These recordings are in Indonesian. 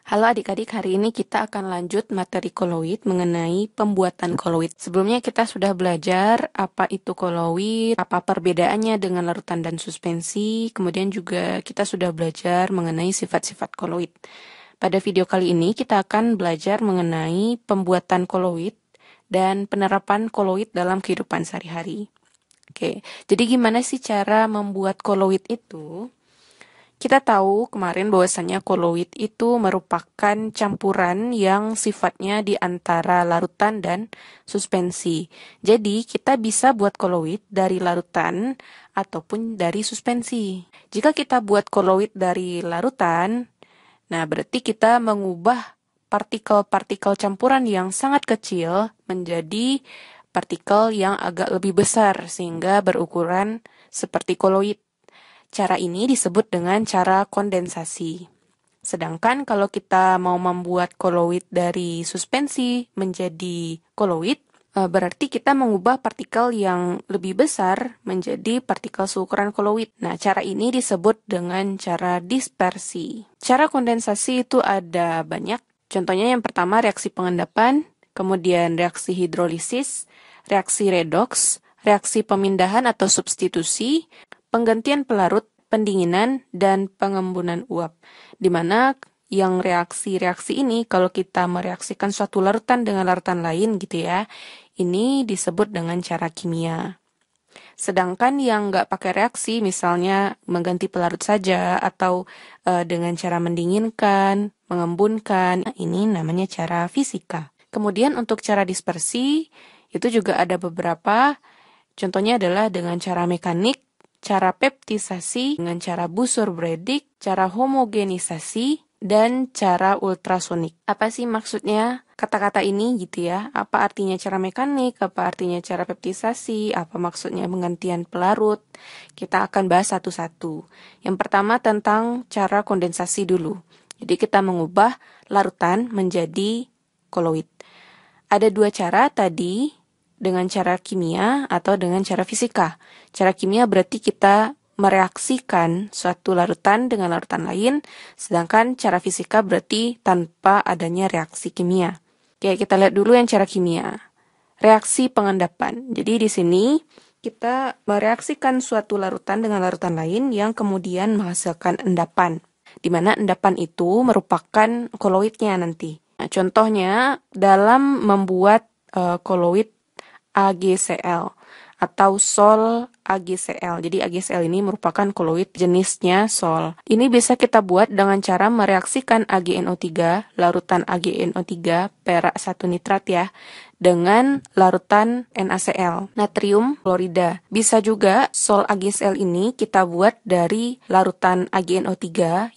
Halo adik-adik, hari ini kita akan lanjut materi koloid mengenai pembuatan koloid. Sebelumnya kita sudah belajar apa itu koloid, apa perbedaannya dengan larutan dan suspensi, kemudian juga kita sudah belajar mengenai sifat-sifat koloid. Pada video kali ini kita akan belajar mengenai pembuatan koloid dan penerapan koloid dalam kehidupan sehari-hari. Oke, jadi gimana sih cara membuat koloid itu? Kita tahu kemarin bahwasannya koloid itu merupakan campuran yang sifatnya di antara larutan dan suspensi. Jadi kita bisa buat koloid dari larutan ataupun dari suspensi. Jika kita buat koloid dari larutan, nah berarti kita mengubah partikel-partikel campuran yang sangat kecil menjadi partikel yang agak lebih besar sehingga berukuran seperti koloid. Cara ini disebut dengan cara kondensasi. Sedangkan kalau kita mau membuat koloid dari suspensi menjadi koloid, berarti kita mengubah partikel yang lebih besar menjadi partikel seukuran koloid. Nah, cara ini disebut dengan cara dispersi. Cara kondensasi itu ada banyak. Contohnya yang pertama reaksi pengendapan, kemudian reaksi hidrolisis, reaksi redoks, reaksi pemindahan atau substitusi, penggantian pelarut, pendinginan, dan pengembunan uap. Di mana yang reaksi-reaksi ini, kalau kita mereaksikan suatu larutan dengan larutan lain gitu ya, ini disebut dengan cara kimia. Sedangkan yang nggak pakai reaksi, misalnya mengganti pelarut saja, atau dengan cara mendinginkan, mengembunkan, ini namanya cara fisika. Kemudian untuk cara dispersi, itu juga ada beberapa, contohnya adalah dengan cara mekanik, cara peptisasi, dengan cara busur Bredig, cara homogenisasi, dan cara ultrasonik. Apa sih maksudnya kata-kata ini gitu ya? Apa artinya cara mekanik? Apa artinya cara peptisasi? Apa maksudnya penggantian pelarut? Kita akan bahas satu-satu. Yang pertama tentang cara kondensasi dulu. Jadi kita mengubah larutan menjadi koloid. Ada dua cara tadi, dengan cara kimia atau dengan cara fisika. Cara kimia berarti kita mereaksikan suatu larutan dengan larutan lain, sedangkan cara fisika berarti tanpa adanya reaksi kimia. Oke, kita lihat dulu yang cara kimia. Reaksi pengendapan. Jadi di sini kita mereaksikan suatu larutan dengan larutan lain yang kemudian menghasilkan endapan. Di mana endapan itu merupakan koloidnya nanti. Nah, contohnya dalam membuat koloid AgCl atau sol AgCl. Jadi AgCl ini merupakan koloid jenisnya sol. Ini bisa kita buat dengan cara mereaksikan AgNO3, larutan AgNO3, perak 1 nitrat ya, dengan larutan NaCl, natrium klorida. Bisa juga sol AgCl ini kita buat dari larutan AgNO3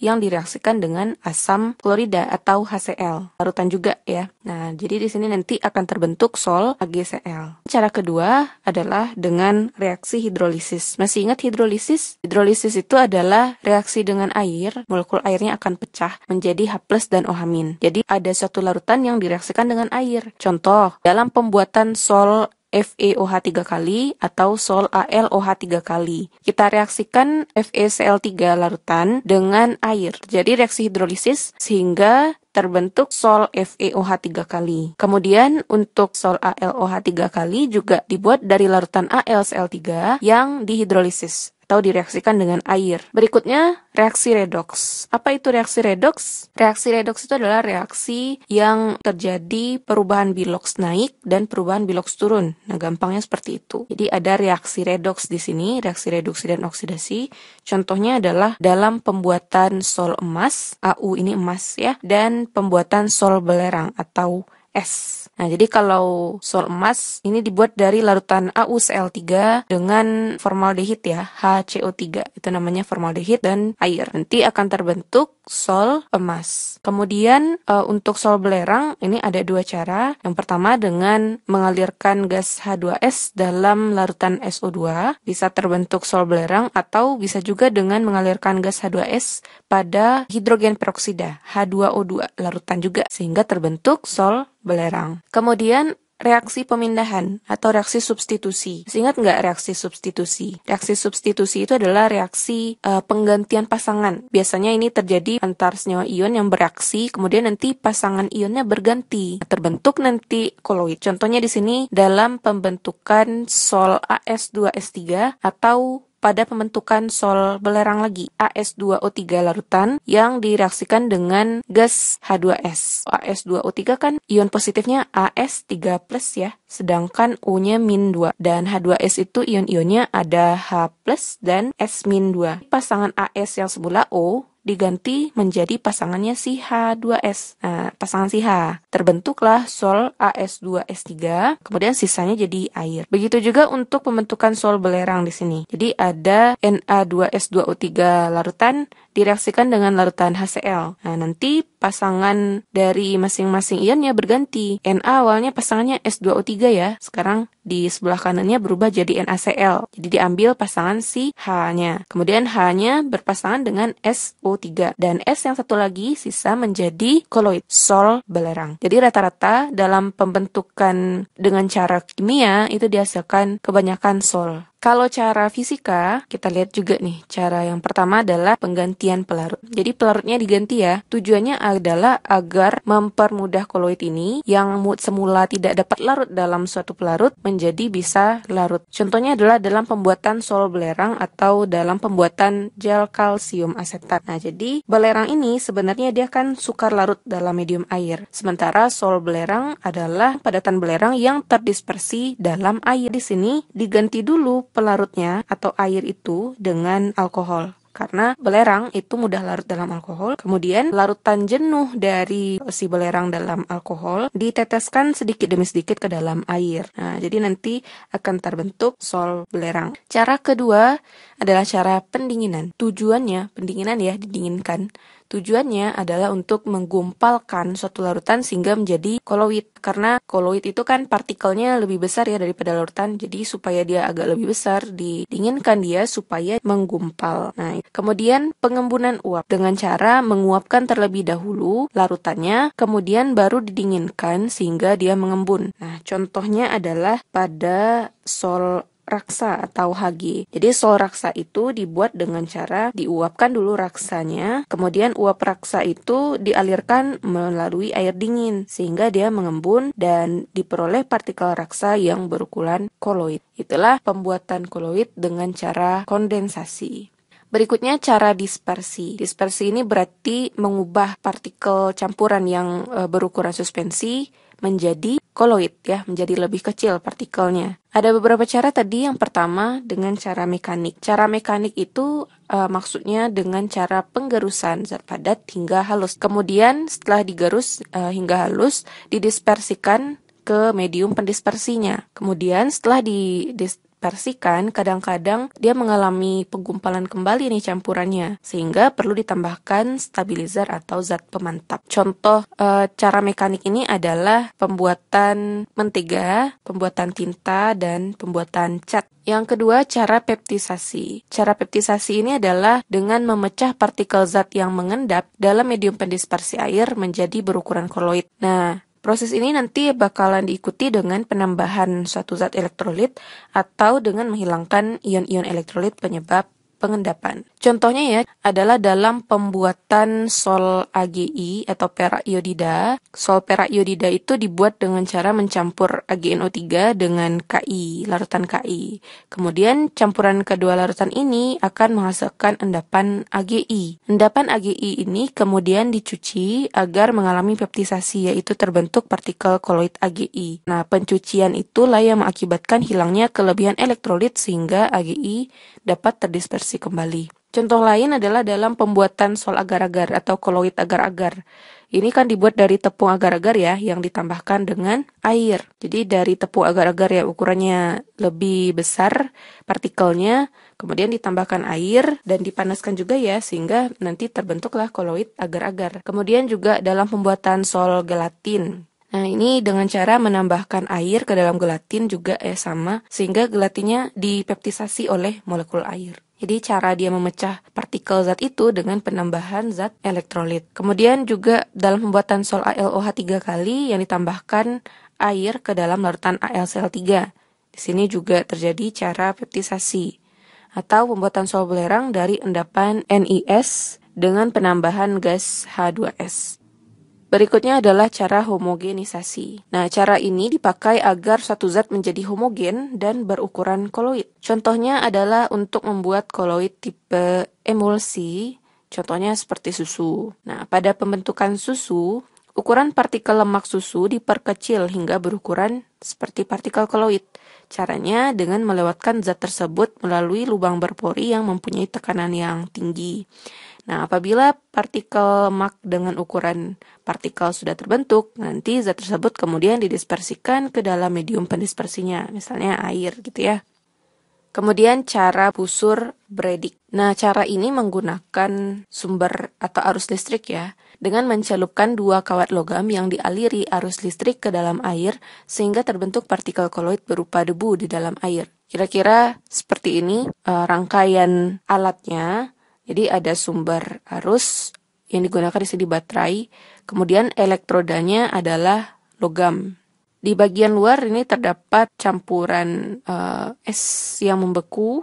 yang direaksikan dengan asam klorida atau HCl. Larutan juga ya. Nah, jadi di sini nanti akan terbentuk sol AgCl. Cara kedua adalah dengan reaksi hidrolisis. Masih ingat hidrolisis? Hidrolisis itu adalah reaksi dengan air, molekul airnya akan pecah menjadi H+ dan OH-. Jadi ada suatu larutan yang direaksikan dengan air. Contoh, dalam pembuatan sol FeOH 3 kali atau sol AlOH 3 kali. Kita reaksikan FeCl3 larutan dengan air. Jadi reaksi hidrolisis sehingga terbentuk sol FeOH 3 kali. Kemudian untuk sol AlOH 3 kali juga dibuat dari larutan AlCl3 yang dihidrolisis atau direaksikan dengan air. Berikutnya, reaksi redoks. Apa itu reaksi redoks? Reaksi redoks itu adalah reaksi yang terjadi perubahan biloks naik dan perubahan biloks turun. Nah, gampangnya seperti itu. Jadi ada reaksi redoks di sini, reaksi reduksi dan oksidasi. Contohnya adalah dalam pembuatan sol emas, Au ini emas ya, dan pembuatan sol belerang atau es. Nah, jadi kalau sol emas ini dibuat dari larutan AuCl3 dengan formaldehid ya, HCO3. Itu namanya formaldehid dan air. Nanti akan terbentuk sol emas. Kemudian untuk sol belerang ini ada dua cara. Yang pertama dengan mengalirkan gas H2S dalam larutan SO2 bisa terbentuk sol belerang, atau bisa juga dengan mengalirkan gas H2S pada hidrogen peroksida H2O2 larutan juga sehingga terbentuk sol belerang. Kemudian reaksi pemindahan atau reaksi substitusi. Masih ingat nggak reaksi substitusi? Reaksi substitusi itu adalah reaksi penggantian pasangan. Biasanya ini terjadi antar senyawa ion yang bereaksi, kemudian nanti pasangan ionnya berganti. Terbentuk nanti koloid. Contohnya di sini dalam pembentukan sol AS2S3 atau pada pembentukan sol belerang lagi, AS2O3 larutan yang direaksikan dengan gas H2S. AS2O3 kan ion positifnya AS3+ ya, sedangkan O-nya -2. Dan H2S itu ion-ionnya ada H+ dan S-2. Pasangan AS yang semula O diganti menjadi pasangannya si H2S. Nah, pasangan si H. Terbentuklah sol AS2S3, kemudian sisanya jadi air. Begitu juga untuk pembentukan sol belerang di sini. Jadi ada Na2S2O3 larutan direaksikan dengan larutan HCl. Nah, nanti pasangan dari masing-masing ionnya berganti. Na awalnya pasangannya S2O3 ya. Sekarang di sebelah kanannya berubah jadi NaCl. Jadi diambil pasangan si H-nya. Kemudian H-nya berpasangan dengan SO3. Dan S yang satu lagi sisa menjadi koloid, sol belerang. Jadi rata-rata dalam pembentukan dengan cara kimia itu dihasilkan kebanyakan sol. Kalau cara fisika, kita lihat juga nih, cara yang pertama adalah penggantian pelarut. Jadi pelarutnya diganti ya. Tujuannya adalah agar mempermudah koloid ini yang semula tidak dapat larut dalam suatu pelarut menjadi bisa larut. Contohnya adalah dalam pembuatan sol belerang atau dalam pembuatan gel kalsium asetat. Nah, jadi belerang ini sebenarnya dia kan sukar larut dalam medium air. Sementara sol belerang adalah padatan belerang yang terdispersi dalam air. Di sini diganti dulu pelarutnya atau air itu dengan alkohol. Karena belerang itu mudah larut dalam alkohol. Kemudian larutan jenuh dari si belerang dalam alkohol diteteskan sedikit demi sedikit ke dalam air. Nah, jadi nanti akan terbentuk sol belerang. Cara kedua adalah cara pendinginan. Tujuannya, pendinginan ya, didinginkan. Tujuannya adalah untuk menggumpalkan suatu larutan sehingga menjadi koloid. Karena koloid itu kan partikelnya lebih besar ya daripada larutan. Jadi supaya dia agak lebih besar, didinginkan dia supaya menggumpal. Nah, kemudian pengembunan uap dengan cara menguapkan terlebih dahulu larutannya, kemudian baru didinginkan sehingga dia mengembun. Nah, contohnya adalah pada sol raksa atau Hg. Jadi sol raksa itu dibuat dengan cara diuapkan dulu raksanya, kemudian uap raksa itu dialirkan melalui air dingin sehingga dia mengembun dan diperoleh partikel raksa yang berukuran koloid. Itulah pembuatan koloid dengan cara kondensasi. Berikutnya cara dispersi. Dispersi ini berarti mengubah partikel campuran yang berukuran suspensi menjadi koloid ya, menjadi lebih kecil partikelnya. Ada beberapa cara tadi. Yang pertama dengan cara mekanik. Cara mekanik itu maksudnya dengan cara penggerusan zat padat hingga halus. Kemudian setelah digerus hingga halus, didispersikan ke medium pendispersinya. Kemudian setelah didispersikan, kadang-kadang dia mengalami penggumpalan kembali nih campurannya, sehingga perlu ditambahkan stabilizer atau zat pemantap. Contoh cara mekanik ini adalah pembuatan mentega, pembuatan tinta, dan pembuatan cat. Yang kedua, cara peptisasi. Cara peptisasi ini adalah dengan memecah partikel zat yang mengendap dalam medium pendispersi air menjadi berukuran koloid. Nah, proses ini nanti bakalan diikuti dengan penambahan suatu zat elektrolit atau dengan menghilangkan ion-ion elektrolit penyebab pengendapan. Contohnya ya adalah dalam pembuatan sol AgI atau perak iodida. Sol perak iodida itu dibuat dengan cara mencampur AgNO3 dengan Ki, larutan Ki. Kemudian campuran kedua larutan ini akan menghasilkan endapan AgI. Endapan AgI ini kemudian dicuci agar mengalami peptisasi, yaitu terbentuk partikel koloid AgI. Nah, pencucian itulah yang mengakibatkan hilangnya kelebihan elektrolit sehingga AgI dapat terdispersi kembali. Contoh lain adalah dalam pembuatan sol agar-agar atau koloid agar-agar. Ini kan dibuat dari tepung agar-agar ya, yang ditambahkan dengan air. Jadi dari tepung agar-agar ya ukurannya lebih besar partikelnya, kemudian ditambahkan air dan dipanaskan juga ya, sehingga nanti terbentuklah koloid agar-agar. Kemudian juga dalam pembuatan sol gelatin. Nah, ini dengan cara menambahkan air ke dalam gelatin juga sama, sehingga gelatinnya dipeptisasi oleh molekul air. Jadi cara dia memecah partikel zat itu dengan penambahan zat elektrolit. Kemudian juga dalam pembuatan sol AlOH 3 kali yang ditambahkan air ke dalam larutan AlCl3. Di sini juga terjadi cara peptisasi atau pembuatan sol belerang dari endapan NiS dengan penambahan gas H2S. Berikutnya adalah cara homogenisasi. Nah, cara ini dipakai agar suatu zat menjadi homogen dan berukuran koloid. Contohnya adalah untuk membuat koloid tipe emulsi, contohnya seperti susu. Nah, pada pembentukan susu, ukuran partikel lemak susu diperkecil hingga berukuran seperti partikel koloid. Caranya dengan melewatkan zat tersebut melalui lubang berpori yang mempunyai tekanan yang tinggi. Nah, apabila partikel lemak dengan ukuran partikel sudah terbentuk, nanti zat tersebut kemudian didispersikan ke dalam medium pendispersinya, misalnya air gitu ya. Kemudian cara busur Bredig. Nah, cara ini menggunakan sumber atau arus listrik ya, dengan mencelupkan 2 kawat logam yang dialiri arus listrik ke dalam air sehingga terbentuk partikel koloid berupa debu di dalam air. Kira-kira seperti ini rangkaian alatnya. Jadi ada sumber arus yang digunakan di sini baterai, kemudian elektrodanya adalah logam. Di bagian luar ini terdapat campuran es yang membeku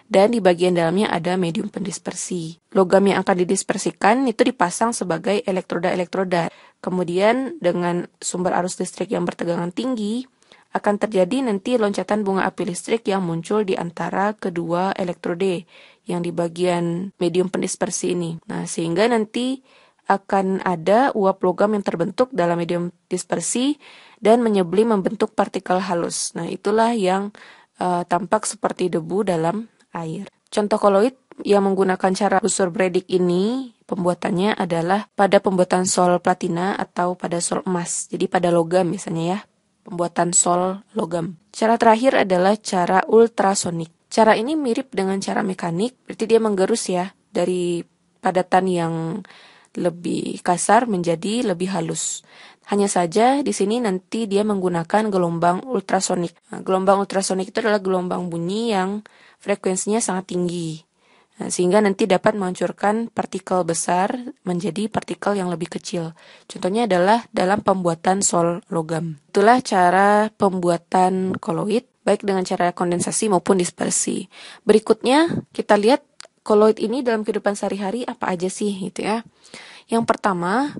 dan di bagian dalamnya ada medium pendispersi. Logam yang akan didispersikan itu dipasang sebagai elektroda-elektroda. Kemudian dengan sumber arus listrik yang bertegangan tinggi, akan terjadi nanti loncatan bunga api listrik yang muncul di antara kedua elektrode yang di bagian medium pendispersi ini. Nah, sehingga nanti akan ada uap logam yang terbentuk dalam medium dispersi dan menyeblim membentuk partikel halus. Nah, itulah yang tampak seperti debu dalam air. Contoh koloid yang menggunakan cara busur Bredig ini, pembuatannya adalah pada pembuatan sol platina atau pada sol emas. Jadi pada logam misalnya ya, pembuatan sol logam. Cara terakhir adalah cara ultrasonik. Cara ini mirip dengan cara mekanik, berarti dia menggerus ya, dari padatan yang lebih kasar menjadi lebih halus. Hanya saja di sini nanti dia menggunakan gelombang ultrasonik. Nah, gelombang ultrasonik itu adalah gelombang bunyi yang frekuensinya sangat tinggi. Nah, sehingga nanti dapat menghancurkan partikel besar menjadi partikel yang lebih kecil. Contohnya adalah dalam pembuatan sol logam. Itulah cara pembuatan koloid, baik dengan cara kondensasi maupun dispersi. Berikutnya kita lihat koloid ini dalam kehidupan sehari-hari apa aja sih gitu ya. Yang pertama,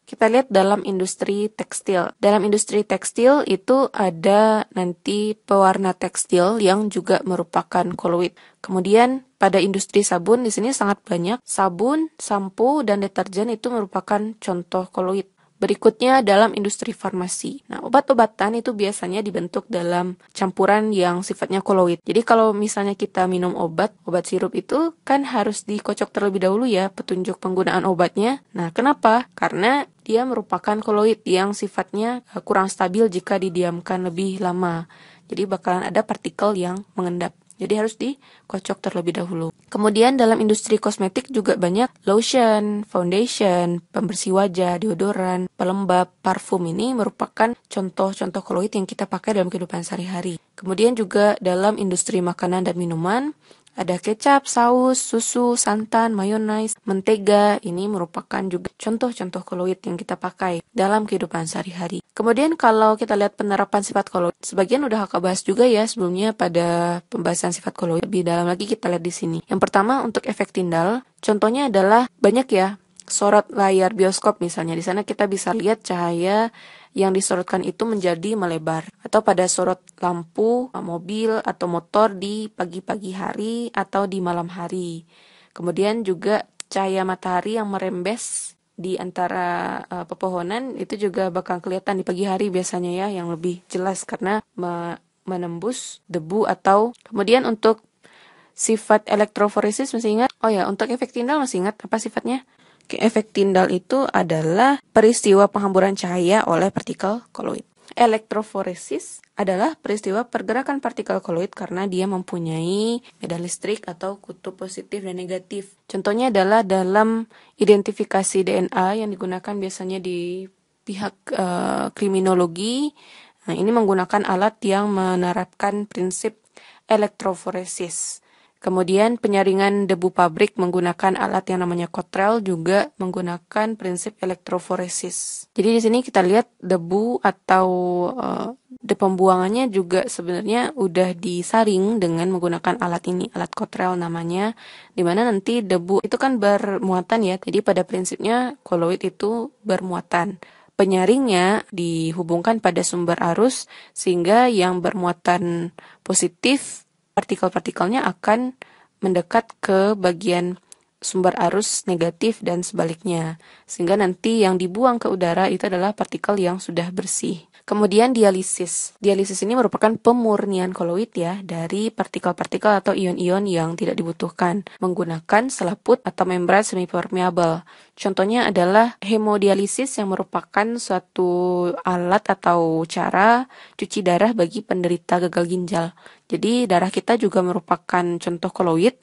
kita lihat dalam industri tekstil. Dalam industri tekstil itu ada nanti pewarna tekstil yang juga merupakan koloid. Kemudian pada industri sabun di sini sangat banyak. Sabun, sampo, dan deterjen itu merupakan contoh koloid. Berikutnya dalam industri farmasi. Nah, obat-obatan itu biasanya dibentuk dalam campuran yang sifatnya koloid. Jadi kalau misalnya kita minum obat sirup itu kan harus dikocok terlebih dahulu ya petunjuk penggunaan obatnya. Nah, kenapa? Karena dia merupakan koloid yang sifatnya kurang stabil jika didiamkan lebih lama. Jadi bakalan ada partikel yang mengendap. Jadi harus dikocok terlebih dahulu. Kemudian dalam industri kosmetik juga banyak lotion, foundation, pembersih wajah, deodoran, pelembab, parfum ini merupakan contoh-contoh koloid yang kita pakai dalam kehidupan sehari-hari. Kemudian juga dalam industri makanan dan minuman, ada kecap, saus, susu, santan, mayonaise, mentega. Ini merupakan juga contoh-contoh koloid yang kita pakai dalam kehidupan sehari-hari. Kemudian kalau kita lihat penerapan sifat koloid, sebagian udah kakak bahas juga ya sebelumnya pada pembahasan sifat koloid. Lebih dalam lagi kita lihat di sini. Yang pertama untuk efek Tyndall, contohnya adalah banyak ya. Sorot layar bioskop misalnya, di sana kita bisa lihat cahaya yang disorotkan itu menjadi melebar. Atau pada sorot lampu, mobil atau motor di pagi-pagi hari atau di malam hari. Kemudian juga cahaya matahari yang merembes di antara pepohonan itu juga bakal kelihatan di pagi hari biasanya ya, yang lebih jelas karena menembus debu. Atau kemudian untuk sifat elektroforesis masih ingat? Oh ya, untuk efek Tyndall masih ingat apa sifatnya? Efek Tyndall itu adalah peristiwa penghamburan cahaya oleh partikel koloid. Elektroforesis adalah peristiwa pergerakan partikel koloid karena dia mempunyai medan listrik atau kutub positif dan negatif. Contohnya adalah dalam identifikasi DNA yang digunakan biasanya di pihak kriminologi. Nah, ini menggunakan alat yang menerapkan prinsip elektroforesis. Kemudian penyaringan debu pabrik menggunakan alat yang namanya kotrel juga menggunakan prinsip elektroforesis. Jadi di sini kita lihat debu atau pembuangannya juga sebenarnya udah disaring dengan menggunakan alat ini, alat kotrel namanya, dimana nanti debu itu kan bermuatan ya, jadi pada prinsipnya koloid itu bermuatan. Penyaringnya dihubungkan pada sumber arus sehingga yang bermuatan positif partikel-partikelnya akan mendekat ke bagian sumber arus negatif dan sebaliknya. Sehingga nanti yang dibuang ke udara itu adalah partikel yang sudah bersih. Kemudian dialisis. Dialisis ini merupakan pemurnian koloid ya dari partikel-partikel atau ion-ion yang tidak dibutuhkan menggunakan selaput atau membran semipermeabel. Contohnya adalah hemodialisis yang merupakan suatu alat atau cara cuci darah bagi penderita gagal ginjal. Jadi darah kita juga merupakan contoh koloid.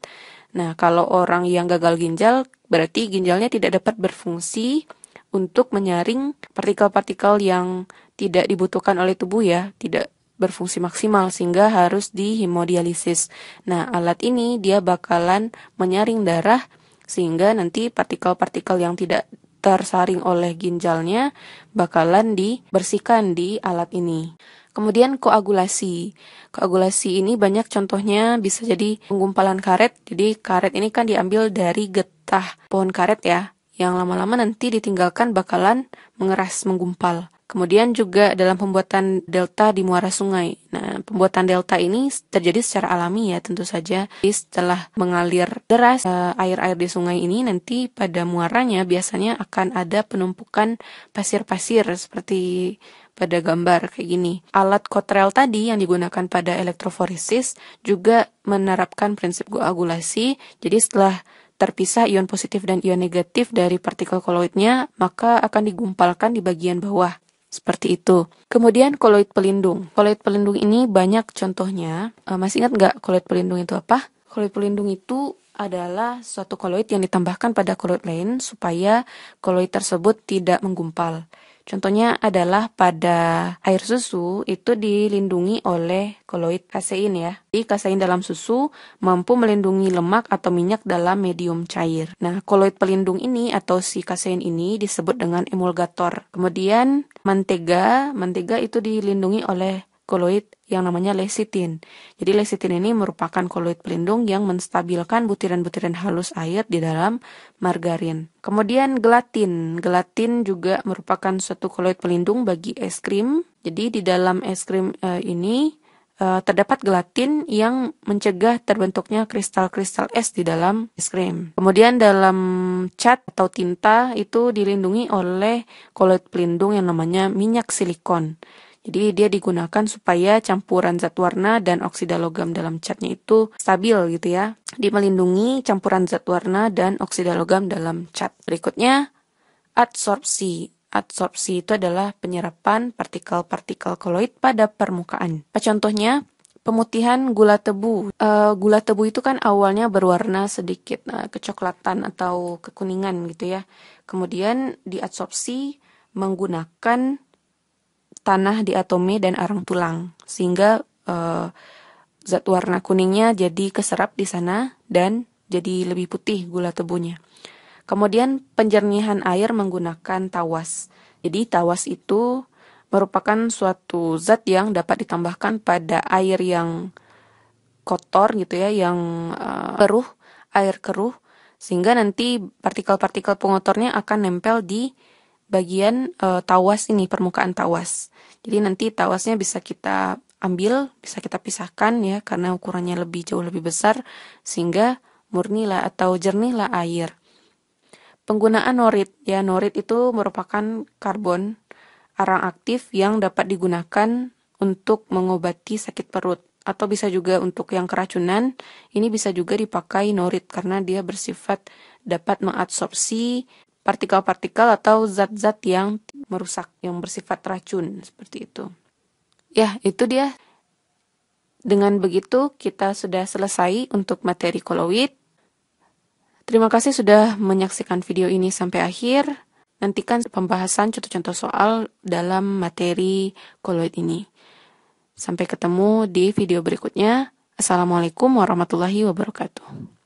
Nah, kalau orang yang gagal ginjal berarti ginjalnya tidak dapat berfungsi untuk menyaring partikel-partikel yang tidak dibutuhkan oleh tubuh ya, tidak berfungsi maksimal sehingga harus dihemodialisis. Nah, alat ini dia bakalan menyaring darah sehingga nanti partikel-partikel yang tidak tersaring oleh ginjalnya bakalan dibersihkan di alat ini. Kemudian koagulasi. Koagulasi ini banyak contohnya bisa jadi penggumpalan karet. Jadi karet ini kan diambil dari getah pohon karet ya, yang lama-lama nanti ditinggalkan bakalan mengeras, menggumpal. Kemudian juga dalam pembuatan delta di muara sungai. Nah, pembuatan delta ini terjadi secara alami ya tentu saja. Jadi setelah mengalir deras air-air di sungai ini nanti pada muaranya biasanya akan ada penumpukan pasir-pasir seperti pada gambar kayak gini. Alat kotrel tadi yang digunakan pada elektroforesis juga menerapkan prinsip koagulasi. Jadi setelah terpisah ion positif dan ion negatif dari partikel koloidnya, maka akan digumpalkan di bagian bawah. Seperti itu. Kemudian koloid pelindung. Koloid pelindung ini banyak contohnya. Masih ingat nggak koloid pelindung itu apa? Koloid pelindung itu adalah suatu koloid yang ditambahkan pada koloid lain supaya koloid tersebut tidak menggumpal. Contohnya adalah pada air susu itu dilindungi oleh koloid kasein ya. Jadi kasein dalam susu mampu melindungi lemak atau minyak dalam medium cair. Nah, koloid pelindung ini atau si kasein ini disebut dengan emulgator. Kemudian mentega itu dilindungi oleh koloid yang namanya lecitin. Jadi lecitin ini merupakan koloid pelindung yang menstabilkan butiran-butiran halus air di dalam margarin. Kemudian gelatin. Gelatin juga merupakan suatu koloid pelindung bagi es krim. Jadi di dalam es krim ini terdapat gelatin yang mencegah terbentuknya kristal-kristal es di dalam es krim. Kemudian dalam cat atau tinta itu dilindungi oleh koloid pelindung yang namanya minyak silikon. Jadi dia digunakan supaya campuran zat warna dan oksida logam dalam catnya itu stabil gitu ya. Dia melindungi campuran zat warna dan oksida logam dalam cat. Berikutnya adsorpsi. Adsorpsi itu adalah penyerapan partikel-partikel koloid pada permukaan. Contohnya pemutihan gula tebu. Gula tebu itu kan awalnya berwarna sedikit kecoklatan atau kekuningan gitu ya. Kemudian diadsorpsi menggunakan tanah diatomi dan arang tulang sehingga zat warna kuningnya jadi keserap di sana dan jadi lebih putih gula tebunya. Kemudian penjernihan air menggunakan tawas. Jadi tawas itu merupakan suatu zat yang dapat ditambahkan pada air yang kotor gitu ya, yang keruh, air keruh, sehingga nanti partikel-partikel pengotornya akan nempel di bagian tawas ini, permukaan tawas. Jadi nanti tawasnya bisa kita ambil, bisa kita pisahkan ya, karena ukurannya jauh lebih besar, sehingga murnilah atau jernihlah air. Penggunaan norit, ya norit itu merupakan karbon arang aktif yang dapat digunakan untuk mengobati sakit perut. Atau bisa juga untuk yang keracunan, ini bisa juga dipakai norit karena dia bersifat dapat mengabsorpsi partikel-partikel atau zat-zat yang merusak, yang bersifat racun, seperti itu. Ya, itu dia. Dengan begitu, kita sudah selesai untuk materi koloid. Terima kasih sudah menyaksikan video ini sampai akhir. Nantikan pembahasan contoh-contoh soal dalam materi koloid ini. Sampai ketemu di video berikutnya. Assalamualaikum warahmatullahi wabarakatuh.